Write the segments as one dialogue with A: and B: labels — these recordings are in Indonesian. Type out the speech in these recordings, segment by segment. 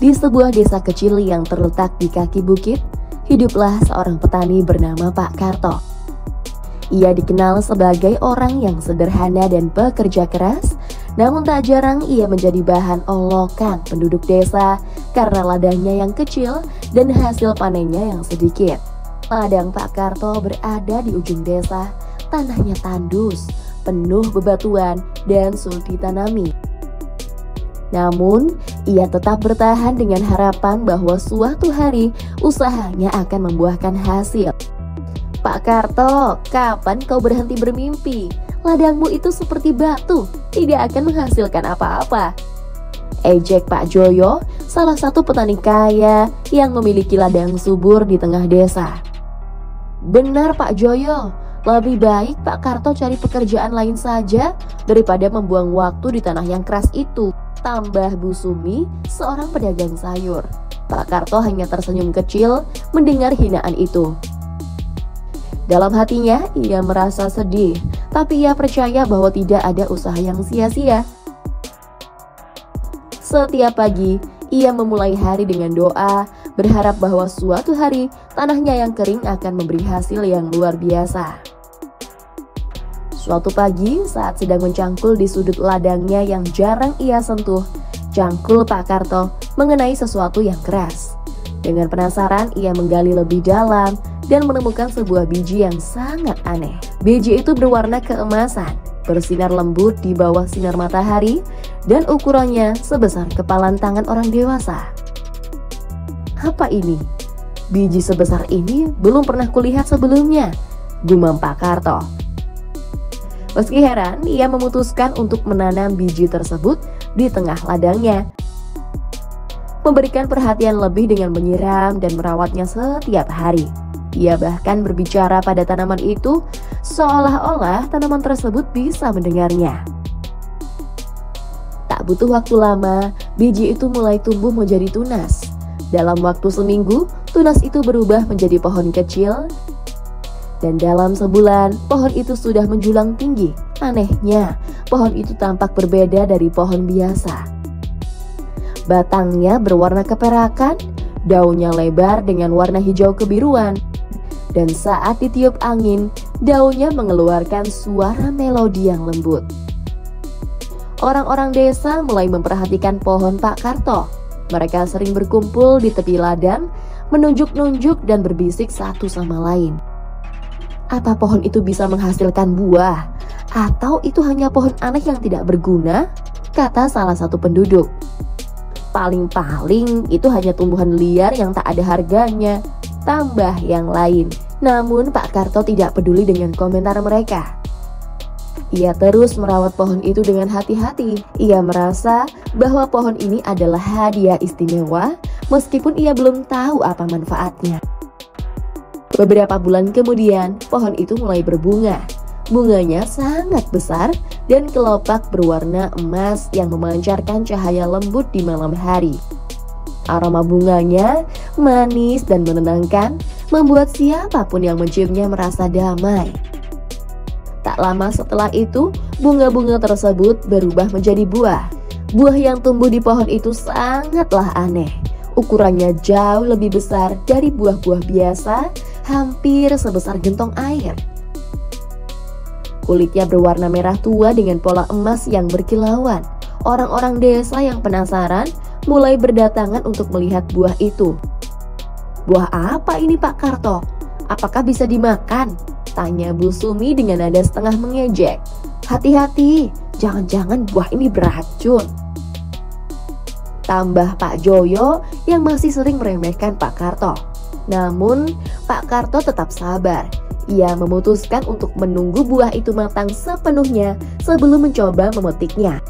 A: Di sebuah desa kecil yang terletak di kaki bukit, hiduplah seorang petani bernama Pak Karto. Ia dikenal sebagai orang yang sederhana dan pekerja keras, namun tak jarang ia menjadi bahan olokan penduduk desa karena ladangnya yang kecil dan hasil panennya yang sedikit. Ladang Pak Karto berada di ujung desa, tanahnya tandus, penuh bebatuan dan sulit ditanami. Namun, ia tetap bertahan dengan harapan bahwa suatu hari usahanya akan membuahkan hasil. Pak Karto, kapan kau berhenti bermimpi? Ladangmu itu seperti batu, tidak akan menghasilkan apa-apa. Ejek Pak Joyo, salah satu petani kaya yang memiliki ladang subur di tengah desa. Benar Pak Joyo, lebih baik Pak Karto cari pekerjaan lain saja daripada membuang waktu di tanah yang keras itu. Tambah Bu Sumi, seorang pedagang sayur. Pak Karto hanya tersenyum kecil mendengar hinaan itu. Dalam hatinya, ia merasa sedih, tapi ia percaya bahwa tidak ada usaha yang sia-sia. Setiap pagi, ia memulai hari dengan doa, berharap bahwa suatu hari tanahnya yang kering akan memberi hasil yang luar biasa. Suatu pagi, saat sedang mencangkul di sudut ladangnya yang jarang ia sentuh, cangkul Pak Karto mengenai sesuatu yang keras. Dengan penasaran, ia menggali lebih dalam dan menemukan sebuah biji yang sangat aneh. Biji itu berwarna keemasan, bersinar lembut di bawah sinar matahari, dan ukurannya sebesar kepalan tangan orang dewasa. Apa ini? Biji sebesar ini belum pernah kulihat sebelumnya, gumam Pak Karto. Meski heran, ia memutuskan untuk menanam biji tersebut di tengah ladangnya. Memberikan perhatian lebih dengan menyiram dan merawatnya setiap hari. Ia bahkan berbicara pada tanaman itu seolah-olah tanaman tersebut bisa mendengarnya. Tak butuh waktu lama, biji itu mulai tumbuh menjadi tunas. Dalam waktu seminggu, tunas itu berubah menjadi pohon kecil. Dan dalam sebulan, pohon itu sudah menjulang tinggi. Anehnya, pohon itu tampak berbeda dari pohon biasa. Batangnya berwarna keperakan, daunnya lebar dengan warna hijau kebiruan, dan saat ditiup angin, daunnya mengeluarkan suara melodi yang lembut. Orang-orang desa mulai memperhatikan pohon Pak Karto. Mereka sering berkumpul di tepi ladang, menunjuk-nunjuk dan berbisik satu sama lain. Apa pohon itu bisa menghasilkan buah? Atau itu hanya pohon aneh yang tidak berguna? Kata salah satu penduduk. Paling-paling itu hanya tumbuhan liar yang tak ada harganya, tambah yang lain. Namun Pak Karto tidak peduli dengan komentar mereka. Ia terus merawat pohon itu dengan hati-hati. Ia merasa bahwa pohon ini adalah hadiah istimewa, meskipun ia belum tahu apa manfaatnya. Beberapa bulan kemudian, pohon itu mulai berbunga. Bunganya sangat besar dan kelopak berwarna emas yang memancarkan cahaya lembut di malam hari. Aroma bunganya manis dan menenangkan, membuat siapapun yang menciumnya merasa damai. Tak lama setelah itu, bunga-bunga tersebut berubah menjadi buah. Buah yang tumbuh di pohon itu sangatlah aneh. Ukurannya jauh lebih besar dari buah-buah biasa, hampir sebesar gentong air. Kulitnya berwarna merah tua dengan pola emas yang berkilauan. Orang-orang desa yang penasaran mulai berdatangan untuk melihat buah itu. "Buah apa ini Pak Karto? Apakah bisa dimakan?" tanya Bu Sumi dengan nada setengah mengejek. "Hati-hati, jangan-jangan buah ini beracun," tambah Pak Joyo yang masih sering meremehkan Pak Karto. Namun Pak Karto tetap sabar. Ia memutuskan untuk menunggu buah itu matang sepenuhnya sebelum mencoba memetiknya.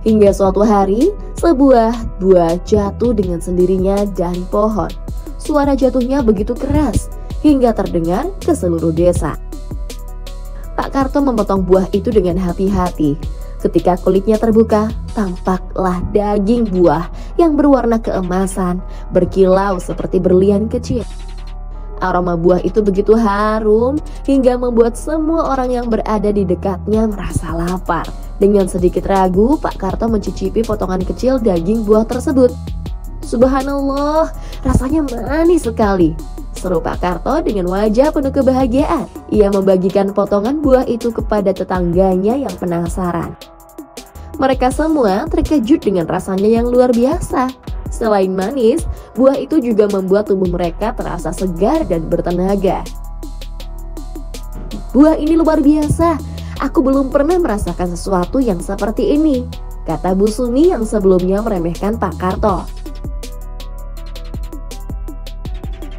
A: Hingga suatu hari, sebuah buah jatuh dengan sendirinya dari pohon. Suara jatuhnya begitu keras hingga terdengar ke seluruh desa. Pak Karto memotong buah itu dengan hati-hati. Ketika kulitnya terbuka, tampaklah daging buah yang berwarna keemasan, berkilau seperti berlian kecil. Aroma buah itu begitu harum hingga membuat semua orang yang berada di dekatnya merasa lapar. Dengan sedikit ragu, Pak Karto mencicipi potongan kecil daging buah tersebut. Subhanallah, rasanya manis sekali, seru Pak Karto dengan wajah penuh kebahagiaan. Ia membagikan potongan buah itu kepada tetangganya yang penasaran. Mereka semua terkejut dengan rasanya yang luar biasa. Selain manis, buah itu juga membuat tubuh mereka terasa segar dan bertenaga. Buah ini luar biasa, aku belum pernah merasakan sesuatu yang seperti ini, kata Bu Sumi yang sebelumnya meremehkan Pak Karto.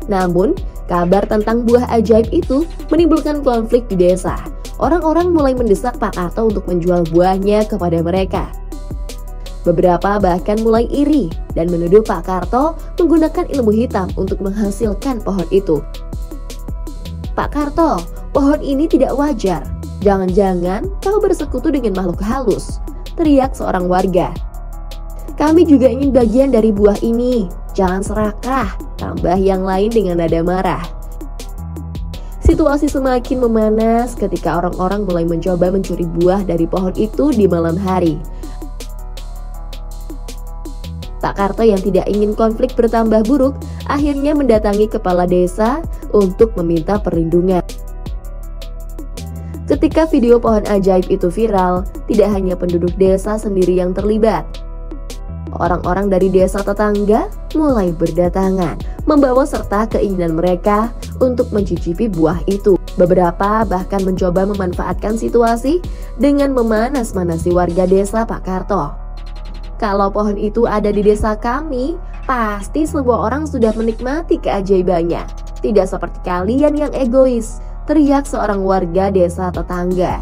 A: Namun, kabar tentang buah ajaib itu menimbulkan konflik di desa. Orang-orang mulai mendesak Pak Karto untuk menjual buahnya kepada mereka. Beberapa bahkan mulai iri dan menuduh Pak Karto menggunakan ilmu hitam untuk menghasilkan pohon itu. Pak Karto, pohon ini tidak wajar. Jangan-jangan kau bersekutu dengan makhluk halus, teriak seorang warga. Kami juga ingin bagian dari buah ini. Jangan serakah, tambah yang lain dengan nada marah. Situasi semakin memanas ketika orang-orang mulai mencoba mencuri buah dari pohon itu di malam hari. Pak Karto yang tidak ingin konflik bertambah buruk, akhirnya mendatangi kepala desa untuk meminta perlindungan. Ketika video pohon ajaib itu viral, tidak hanya penduduk desa sendiri yang terlibat. Orang-orang dari desa tetangga mulai berdatangan, membawa serta keinginan mereka untuk mencicipi buah itu. Beberapa bahkan mencoba memanfaatkan situasi dengan memanas-manasi warga desa Pak Karto. Kalau pohon itu ada di desa kami, pasti semua orang sudah menikmati keajaibannya. Tidak seperti kalian yang egois, teriak seorang warga desa tetangga.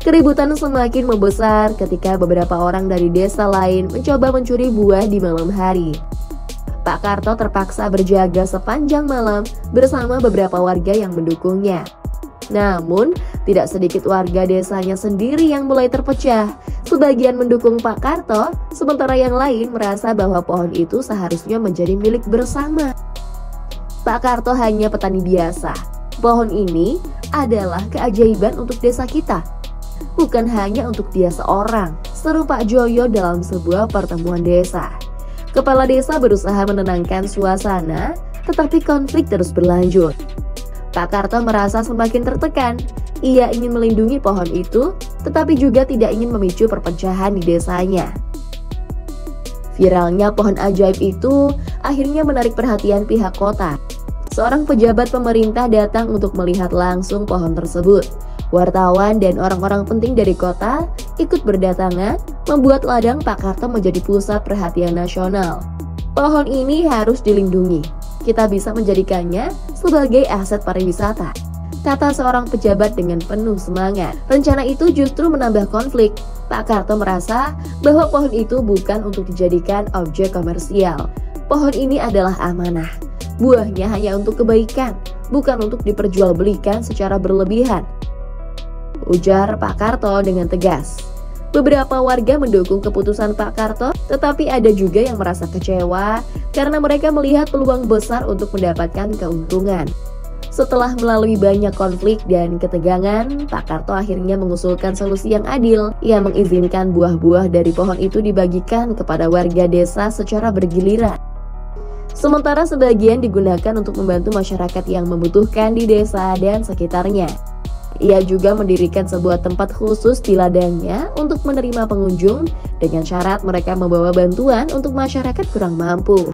A: Keributan semakin membesar ketika beberapa orang dari desa lain mencoba mencuri buah di malam hari. Pak Karto terpaksa berjaga sepanjang malam bersama beberapa warga yang mendukungnya. Namun, tidak sedikit warga desanya sendiri yang mulai terpecah. Sebagian mendukung Pak Karto, sementara yang lain merasa bahwa pohon itu seharusnya menjadi milik bersama. Pak Karto hanya petani biasa. Pohon ini adalah keajaiban untuk desa kita. Bukan hanya untuk dia seorang, seru Pak Joyo dalam sebuah pertemuan desa. Kepala desa berusaha menenangkan suasana, tetapi konflik terus berlanjut. Pak Karto merasa semakin tertekan. Ia ingin melindungi pohon itu, tetapi juga tidak ingin memicu perpecahan di desanya. Viralnya pohon ajaib itu akhirnya menarik perhatian pihak kota. Seorang pejabat pemerintah datang untuk melihat langsung pohon tersebut. Wartawan dan orang-orang penting dari kota ikut berdatangan, membuat ladang Pak Karto menjadi pusat perhatian nasional. Pohon ini harus dilindungi. Kita bisa menjadikannya sebagai aset pariwisata, kata seorang pejabat dengan penuh semangat. Rencana itu justru menambah konflik. Pak Karto merasa bahwa pohon itu bukan untuk dijadikan objek komersial. Pohon ini adalah amanah. Buahnya hanya untuk kebaikan, bukan untuk diperjualbelikan secara berlebihan, ujar Pak Karto dengan tegas. Beberapa warga mendukung keputusan Pak Karto, tetapi ada juga yang merasa kecewa karena mereka melihat peluang besar untuk mendapatkan keuntungan. Setelah melalui banyak konflik dan ketegangan, Pak Karto akhirnya mengusulkan solusi yang adil. Ia mengizinkan buah-buah dari pohon itu dibagikan kepada warga desa secara bergiliran. Sementara sebagian digunakan untuk membantu masyarakat yang membutuhkan di desa dan sekitarnya. Ia juga mendirikan sebuah tempat khusus di ladangnya untuk menerima pengunjung dengan syarat mereka membawa bantuan untuk masyarakat kurang mampu.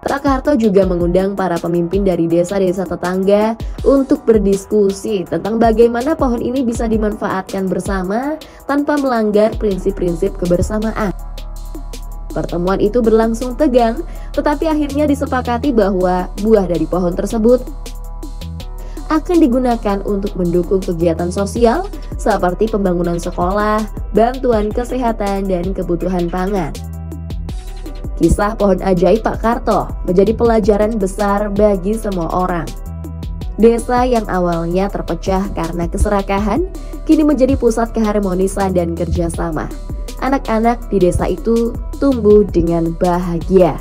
A: Pak Karto juga mengundang para pemimpin dari desa-desa tetangga untuk berdiskusi tentang bagaimana pohon ini bisa dimanfaatkan bersama tanpa melanggar prinsip-prinsip kebersamaan. Pertemuan itu berlangsung tegang, tetapi akhirnya disepakati bahwa buah dari pohon tersebut akan digunakan untuk mendukung kegiatan sosial seperti pembangunan sekolah, bantuan kesehatan, dan kebutuhan pangan. Kisah pohon ajaib Pak Karto menjadi pelajaran besar bagi semua orang. Desa yang awalnya terpecah karena keserakahan, kini menjadi pusat keharmonisan dan kerjasama. Anak-anak di desa itu tumbuh dengan bahagia.